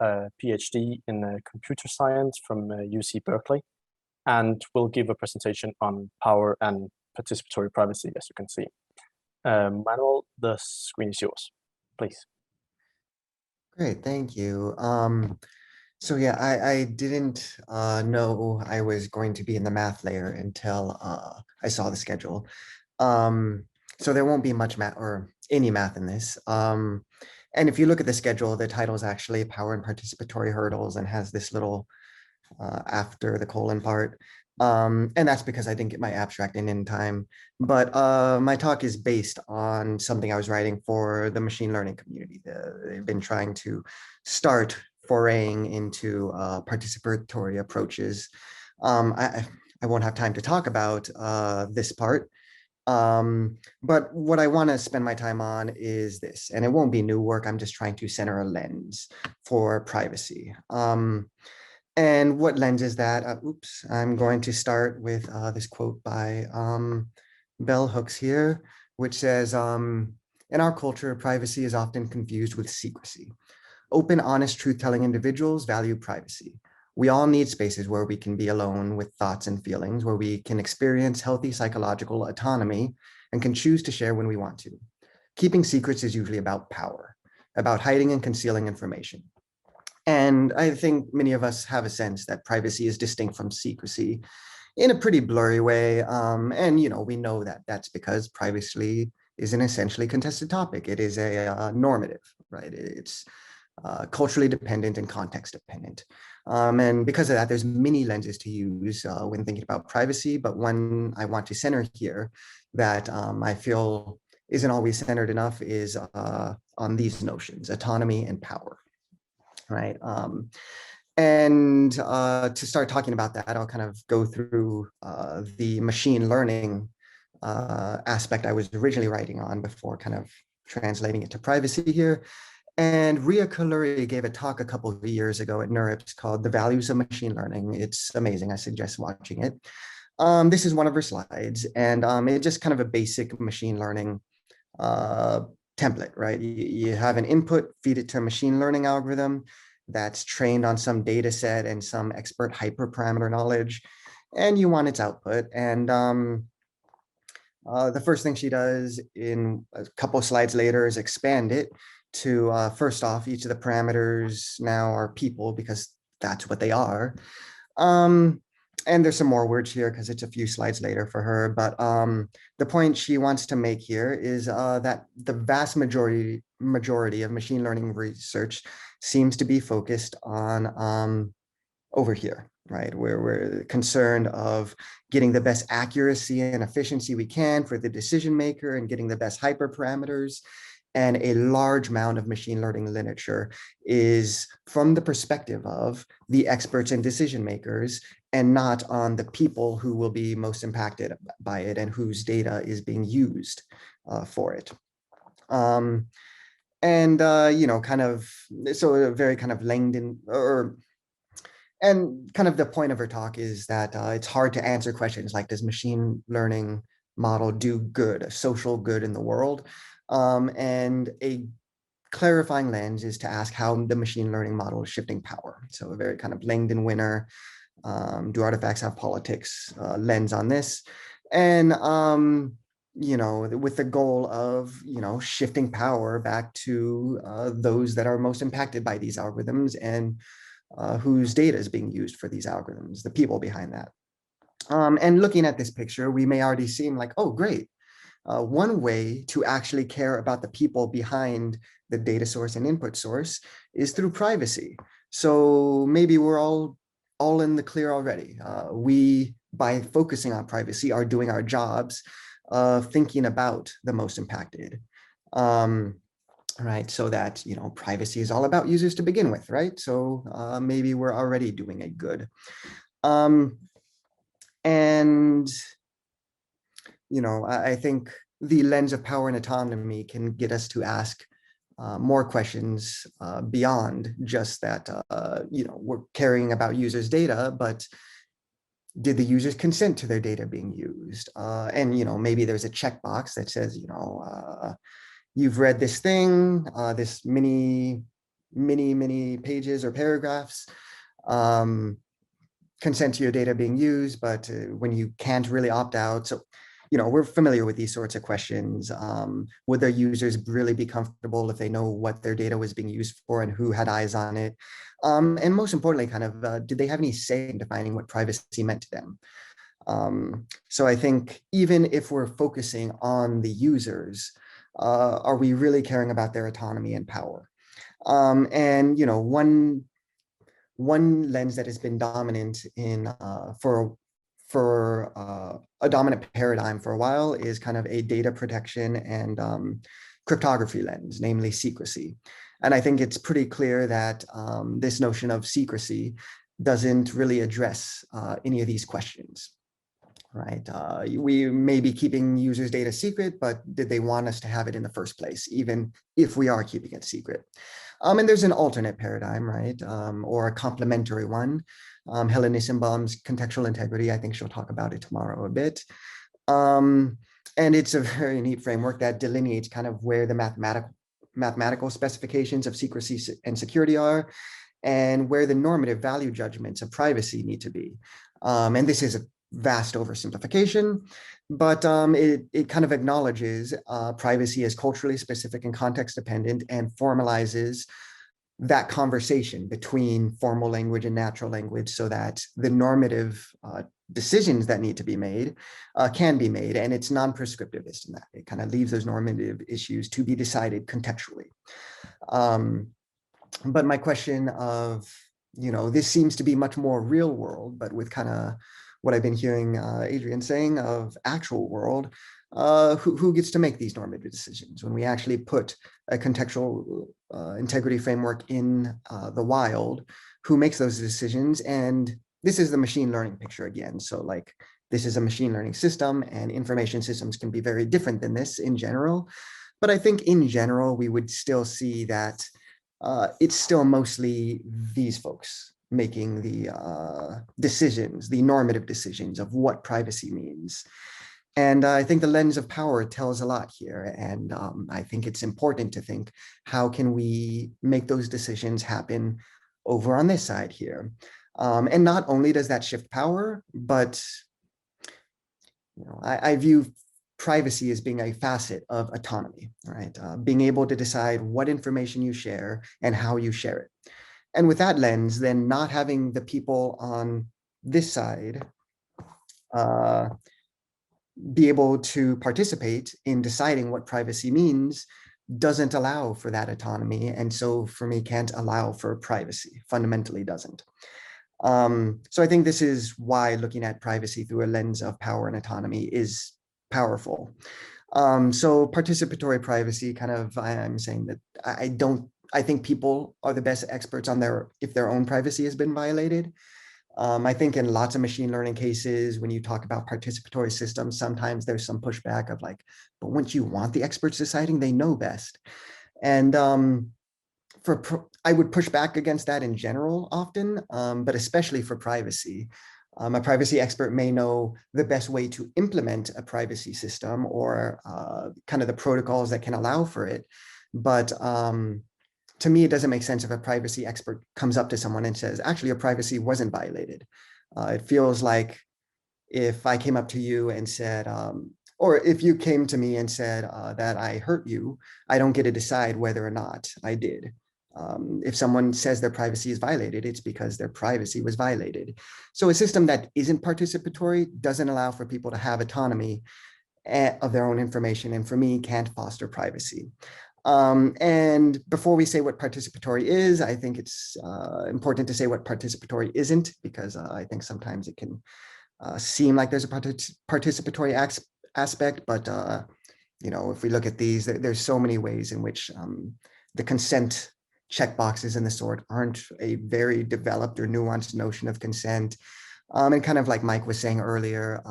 a PhD in computer science from UC Berkeley, and will give a presentation on power and participatory privacy, as you can see. Manuel, the screen is yours, please. Great, thank you. So yeah, I didn't know I was going to be in the math layer until I saw the schedule. So there won't be much math or any math in this. And if you look at the schedule, the title is actually Power and Participatory Hurdles and has this little after the colon part. And that's because I didn't get my abstract in time. But my talk is based on something I was writing for the machine learning community. They've been trying to start foraying into participatory approaches. I won't have time to talk about this part. But what I want to spend my time on is this, and it won't be new work. I'm just trying to center a lens for privacy. And what lens is that? Oops, I'm going to start with this quote by Bell Hooks here, which says, in our culture, privacy is often confused with secrecy. Open, honest, truth-telling individuals value privacy. We all need spaces where we can be alone with thoughts and feelings, where we can experience healthy psychological autonomy and can choose to share when we want to. Keeping secrets is usually about power, about hiding and concealing information. And I think many of us have a sense that privacy is distinct from secrecy in a pretty blurry way. And we know that that's because privacy is an essentially contested topic. It is a normative, right? It's culturally dependent and context dependent. And because of that, there's many lenses to use when thinking about privacy, but one I want to center here that I feel isn't always centered enough is on these notions, autonomy and power, right? And to start talking about that, I'll kind of go through the machine learning aspect I was originally writing on before kind of translating it to privacy here. And Ria Kaluri gave a talk a couple of years ago at NeurIPS called The Values of Machine Learning. It's amazing. I suggest watching it. This is one of her slides, and it's just kind of a basic machine learning template, right? You have an input, feed it to a machine learning algorithm that's trained on some data set and some expert hyperparameter knowledge, and you want its output. And the first thing she does in a couple of slides later is expand it to first off, each of the parameters now are people because that's what they are. And there's some more words here because it's a few slides later for her. But the point she wants to make here is that the vast majority of machine learning research seems to be focused on over here, right? Where we're concerned of getting the best accuracy and efficiency we can for the decision maker and getting the best hyperparameters. And a large amount of machine learning literature is from the perspective of the experts and decision makers and not on the people who will be most impacted by it and whose data is being used for it. Kind of, so a very kind of Langdon and kind of the point of her talk is that it's hard to answer questions like, does machine learning model do good, a social good in the world? And a clarifying lens is to ask how the machine learning model is shifting power. So a very kind of Langdon winner, do artifacts have politics lens on this. And, with the goal of, shifting power back to those that are most impacted by these algorithms and whose data is being used for these algorithms, the people behind that. And looking at this picture, we may already seem like, oh, great. One way to actually care about the people behind the data source and input source is through privacy. So maybe we're all in the clear already. We, by focusing on privacy, are doing our jobs of thinking about the most impacted, right? So that, privacy is all about users to begin with, right? So maybe we're already doing a good. I think the lens of power and autonomy can get us to ask more questions beyond just that, we're caring about users' data, but did the users consent to their data being used? And, maybe there's a checkbox that says, you've read this thing, this mini many pages or paragraphs, consent to your data being used, but when you can't really opt out. So, we're familiar with these sorts of questions. Would their users really be comfortable if they know what their data was being used for and who had eyes on it? And most importantly, kind of, did they have any say in defining what privacy meant to them? So I think even if we're focusing on the users, are we really caring about their autonomy and power? And one lens that has been dominant in for a dominant paradigm for a while is kind of a data protection and cryptography lens, namely secrecy. And I think it's pretty clear that this notion of secrecy doesn't really address any of these questions. Right. We may be keeping users' data secret, but did they want us to have it in the first place, even if we are keeping it secret? And there's an alternate paradigm, right? Or a complementary one. Helen Nissenbaum's contextual integrity, I think she'll talk about it tomorrow a bit. And it's a very neat framework that delineates kind of where the mathematical specifications of secrecy and security are, and where the normative value judgments of privacy need to be. And this is a vast oversimplification, but it kind of acknowledges privacy as culturally specific and context dependent, and formalizes that conversation between formal language and natural language so that the normative decisions that need to be made can be made. And it's non-prescriptivist in that. It kind of leaves those normative issues to be decided contextually. But my question of, this seems to be much more real world, but with kind of what I've been hearing Adrian saying of actual world, who gets to make these normative decisions when we actually put a contextual integrity framework in the wild? Who makes those decisions? And this is the machine learning picture again. So like, this is a machine learning system, and information systems can be very different than this in general. But I think in general, we would still see that it's still mostly these folks making the decisions, the normative decisions of what privacy means. And I think the lens of power tells a lot here. And I think it's important to think, how can we make those decisions happen over on this side here? And not only does that shift power, but I view privacy as being a facet of autonomy, right? Being able to decide what information you share and how you share it. And with that lens, then not having the people on this side be able to participate in deciding what privacy means doesn't allow for that autonomy. And so for me, can't allow for privacy, fundamentally doesn't. So I think this is why looking at privacy through a lens of power and autonomy is powerful. So participatory privacy, kind of, I'm saying that I think people are the best experts on if their own privacy has been violated. I think in lots of machine learning cases, when you talk about participatory systems, sometimes there's some pushback of like, but once you want the experts deciding, they know best. And I would push back against that in general often, but especially for privacy. A privacy expert may know the best way to implement a privacy system, or kind of the protocols that can allow for it. But to me, it doesn't make sense if a privacy expert comes up to someone and says, actually, your privacy wasn't violated. It feels like if I came up to you and said, or if you came to me and said that I hurt you, I don't get to decide whether or not I did. If someone says their privacy is violated, it's because their privacy was violated. So a system that isn't participatory doesn't allow for people to have autonomy of their own information, and for me, can't foster privacy. And before we say what participatory is, I think it's important to say what participatory isn't, because I think sometimes it can seem like there's a participatory aspect, but if we look at these, there's so many ways in which the consent checkboxes and the sort aren't a very developed or nuanced notion of consent. And kind of like Mike was saying earlier,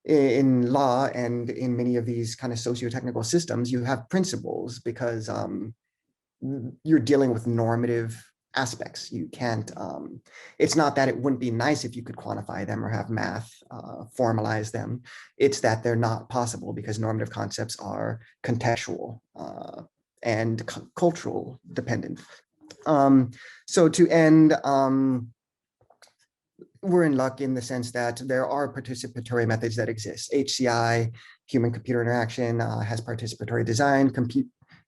in law and in many of these kind of socio-technical systems, you have principles because you're dealing with normative aspects. You can't, it's not that it wouldn't be nice if you could quantify them or have math formalize them. It's that they're not possible because normative concepts are contextual and cultural dependent. So to end, we're in luck in the sense that there are participatory methods that exist. HCI, human-computer interaction, has participatory design.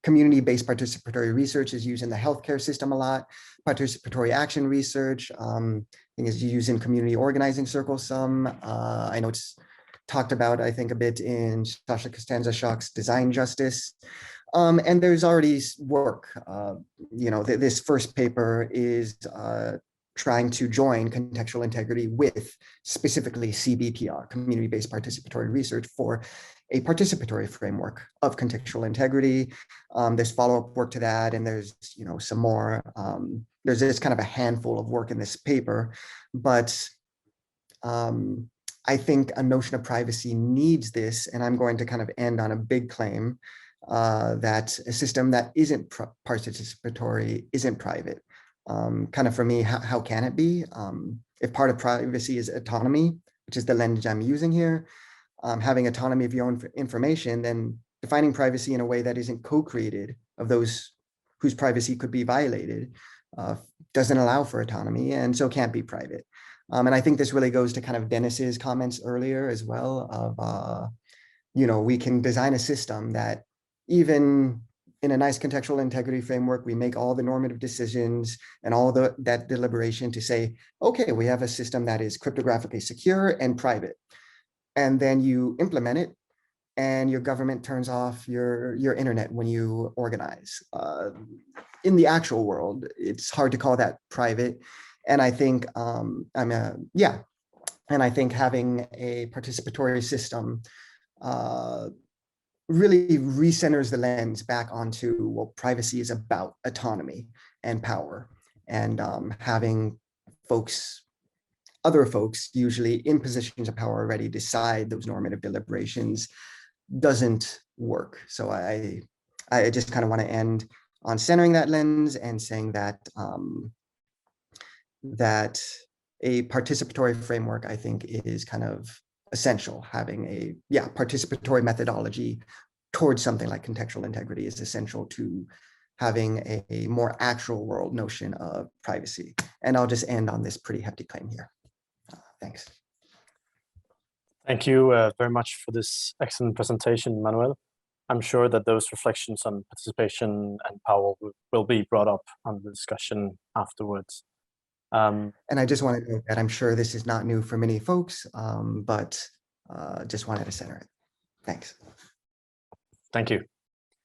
Community-based participatory research is used in the healthcare system a lot. Participatory action research, I think, is used in community organizing circles some. I know it's talked about, I think, a bit in Sasha Costanza-Schock's Design Justice. And there's already work. This first paper is trying to join contextual integrity with specifically CBPR, community-based participatory research, for a participatory framework of contextual integrity. There's follow-up work to that, and there's some more. There's just kind of a handful of work in this paper, but I think a notion of privacy needs this, and I'm going to kind of end on a big claim that a system that isn't participatory isn't private. Kind of for me, how can it be? If part of privacy is autonomy, which is the lens I'm using here, having autonomy of your own information, then defining privacy in a way that isn't co-created of those whose privacy could be violated doesn't allow for autonomy, and so can't be private. And I think this really goes to kind of Dennis's comments earlier as well of, we can design a system that even in a nice contextual integrity framework, we make all the normative decisions and all that deliberation to say, okay, we have a system that is cryptographically secure and private. And then you implement it, and your government turns off your internet when you organize. In the actual world, it's hard to call that private. And I think, and I think having a participatory system really recenters the lens back onto what privacy is about: autonomy and power, and having other folks, usually in positions of power already, decide those normative deliberations doesn't work. So I just kind of want to end on centering that lens and saying that that a participatory framework, I think, is kind of essential. Having a participatory methodology towards something like contextual integrity is essential to having a more actual world notion of privacy. And I'll just end on this pretty hefty claim here. Thanks. Thank you very much for this excellent presentation, Manuel. I'm sure that those reflections on participation and power will be brought up on the discussion afterwards. And I just want to note that I'm sure this is not new for many folks, but just wanted to center it. Thanks. Thank you.